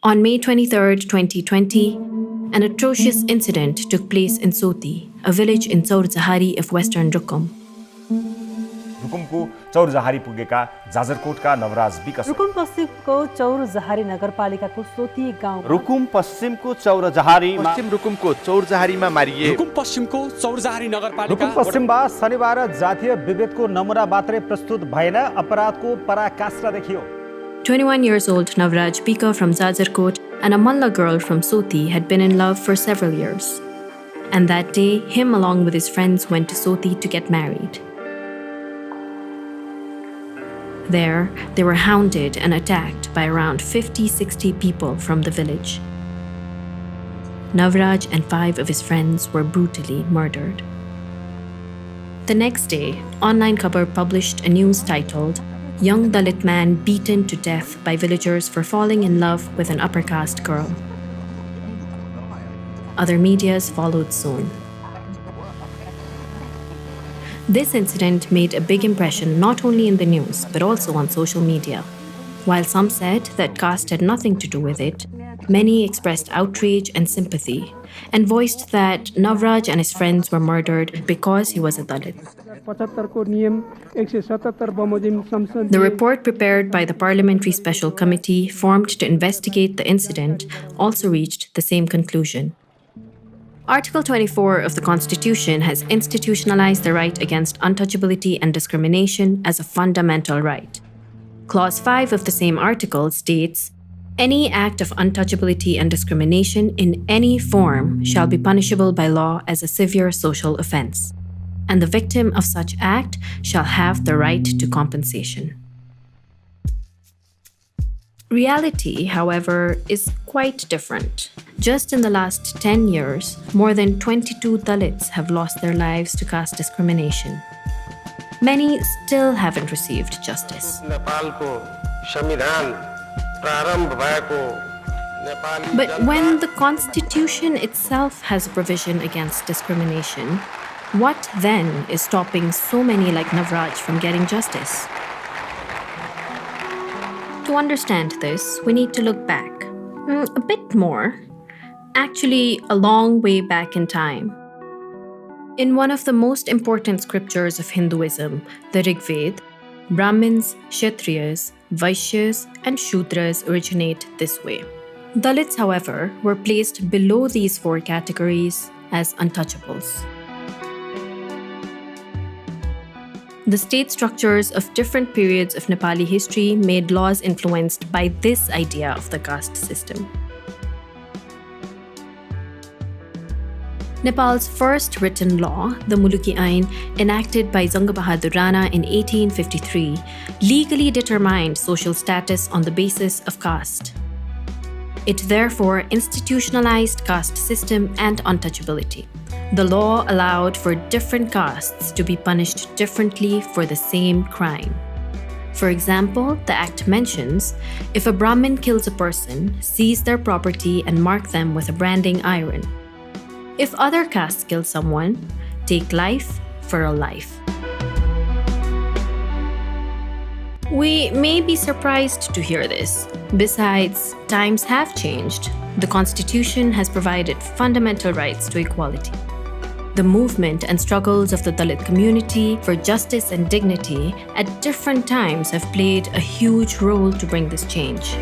On May 23, 2020, an atrocious incident took place in Soti, a village in Chaurjahari of western Rukum. रुकुमको Chaurjahari पुगेका जाजरकोटका नवराज विकास रुकुम पश्चिमको चौरजहारी नगरपालिकाको सोती गाउँ रुकुम पश्चिमको चौरजहारीमा पश्चिम रुकुमको चौरजहारीमा मारिए रुकुम पश्चिमको चौरजहारी नगरपालिका रुकुम पश्चिममा शनिबार जातीय विभेदको नमुना मात्रै प्रस्तुत भएन अपराधको पराकाष्ठा देखियो 21 years old Navraj Pika from Jajarkot and a Malla girl from Soti had been in love for several years. And that day, him along with his friends went to Soti to get married. There, they were hounded and attacked by around 50-60 people from the village. Navraj and 5 of his friends were brutally murdered. The next day, Online Khabar published a news titled, "Young Dalit Man Beaten to Death by Villagers for Falling in Love with an Upper Caste Girl." Other medias followed soon. This incident made a big impression not only in the news but also on social media. While some said that caste had nothing to do with it, many expressed outrage and sympathy and voiced that Navraj and his friends were murdered because he was a Dalit. The report prepared by the Parliamentary Special Committee formed to investigate the incident also reached the same conclusion. Article 24 of the Constitution has institutionalized the right against untouchability and discrimination as a fundamental right. Clause 5 of the same article states, "Any act of untouchability and discrimination in any form shall be punishable by law as a severe social offence, and the victim of such act shall have the right to compensation." Reality, however, is quite different. Just in the last 10 years, more than 22 Dalits have lost their lives to caste discrimination. Many still haven't received justice. But when the Constitution itself has a provision against discrimination, what then is stopping so many like Navraj from getting justice? To understand this, we need to look back. A bit more. Actually, a long way back in time. In one of the most important scriptures of Hinduism, the Rig Veda, Brahmins, Kshatriyas, Vaishyas, and Shudras originate this way. Dalits, however, were placed below these 4 categories as untouchables. The state structures of different periods of Nepali history made laws influenced by this idea of the caste system. Nepal's first written law, the Muluki Ain, enacted by Janga Bahadur Rana in 1853, legally determined social status on the basis of caste. It therefore institutionalized caste system and untouchability. The law allowed for different castes to be punished differently for the same crime. For example, the Act mentions, if a Brahmin kills a person, seize their property and mark them with a branding iron. If other castes kill someone, take life for a life. We may be surprised to hear this. Besides, times have changed. The Constitution has provided fundamental rights to equality. The movement and struggles of the Dalit community for justice and dignity at different times have played a huge role to bring this change.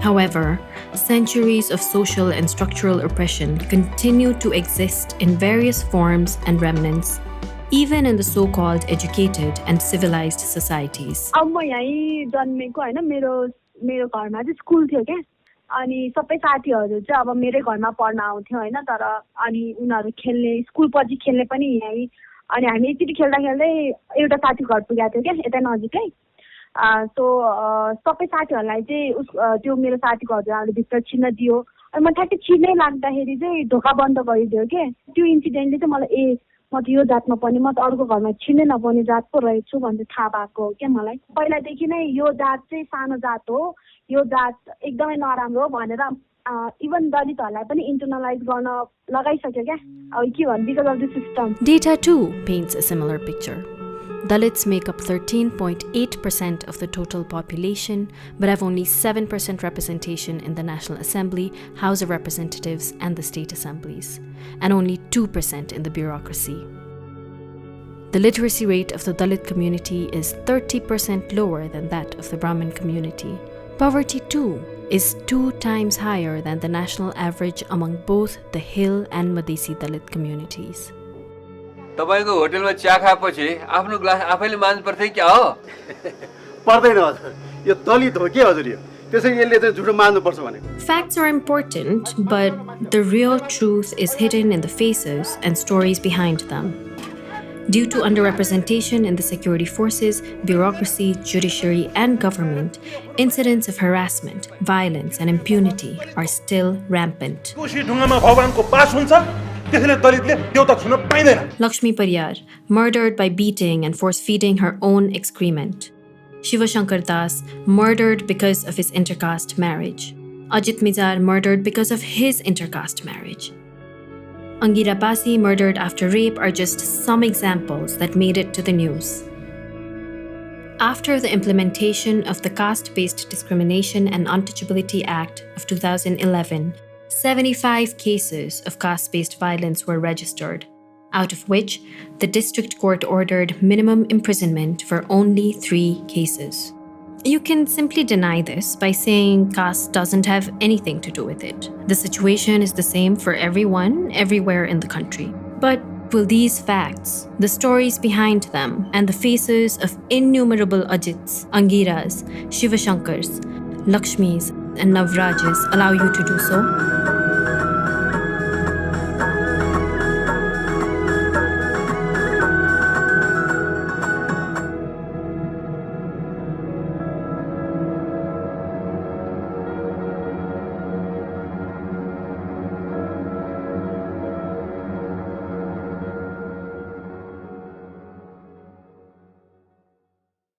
However, centuries of social and structural oppression continue to exist in various forms and remnants, even in the so-called educated and civilized societies. अनि सबै साथीहरु चाहिँ अब मेरै घरमा पढ्न आउँथ्यो हैन तर अनि उनीहरु खेल्ने स्कुल पछि खेल्ने पनि यही अनि हामी एकचोटी खेल्दा खेल्दै एउटा साथी घर पुगेको थियो के यता नजिकै सो सबै साथीहरुलाई चाहिँ त्यो मेरो साथीको हजुरले भित्र छिर्न दियो अनि म ठ्याक्कै छिर्नै लाग्दाखेरि चाहिँ ढोका बन्द गरिदियो के त्यो इन्सिडेन्टले चाहिँ मलाई म त यो जातमा पनि म त अर्को घरमा छिर्नै नपर्ने जात पो रहेछु भन्ने थाहा भएको हो के मलाई पहिलादेखि नै यो जात चाहिँ सानो जात हो यो जात एकदमै नराम्रो हो भनेर इभन दलितहरुलाई पनि इन्टरनलाइज गर्न लगाइसक्यो क्या अब के भन्नु because of the system. Data too paints a similar picture. Dalits make up 13.8% of the total population, but have only 7% representation in the National Assembly, House of Representatives, and the state assemblies, and only 2% in the bureaucracy. The literacy rate of the Dalit community is 30% lower than that of the Brahmin community. Poverty, too, is 2 times higher than the national average among both the Hill and Madesi Dalit communities. तपाईको होटलमा chia खाएपछि आफ्नो glass आफैले मान्नु पर्छ क्या हो? पर्दैन हजुर, यो दलित हो के हजुर यो, त्यसैले यसले चाहिँ झुटो मान्नुपर्छ भनेको। Facts are important, but the real truth is hidden in the faces and stories behind them. Due to underrepresentation in the security forces, bureaucracy, judiciary, and government, incidents of harassment, violence, and impunity are still rampant. Lakshmi Pariyar, murdered by beating and force-feeding her own excrement. Shiva Shankar Das, murdered because of his intercaste marriage. Ajit Mizar, murdered because of his intercaste marriage. Angira Basi, murdered after rape, are just some examples that made it to the news. After the implementation of the Caste-Based Discrimination and Untouchability Act of 2011, 75 cases of caste-based violence were registered, out of which the district court ordered minimum imprisonment for only 3 cases. You can simply deny this by saying caste doesn't have anything to do with it. The situation is the same for everyone, everywhere in the country. But will these facts, the stories behind them, and the faces of innumerable Ajits, Angiras, Shivashankars, Lakshmis, and Navrajas allow you to do so?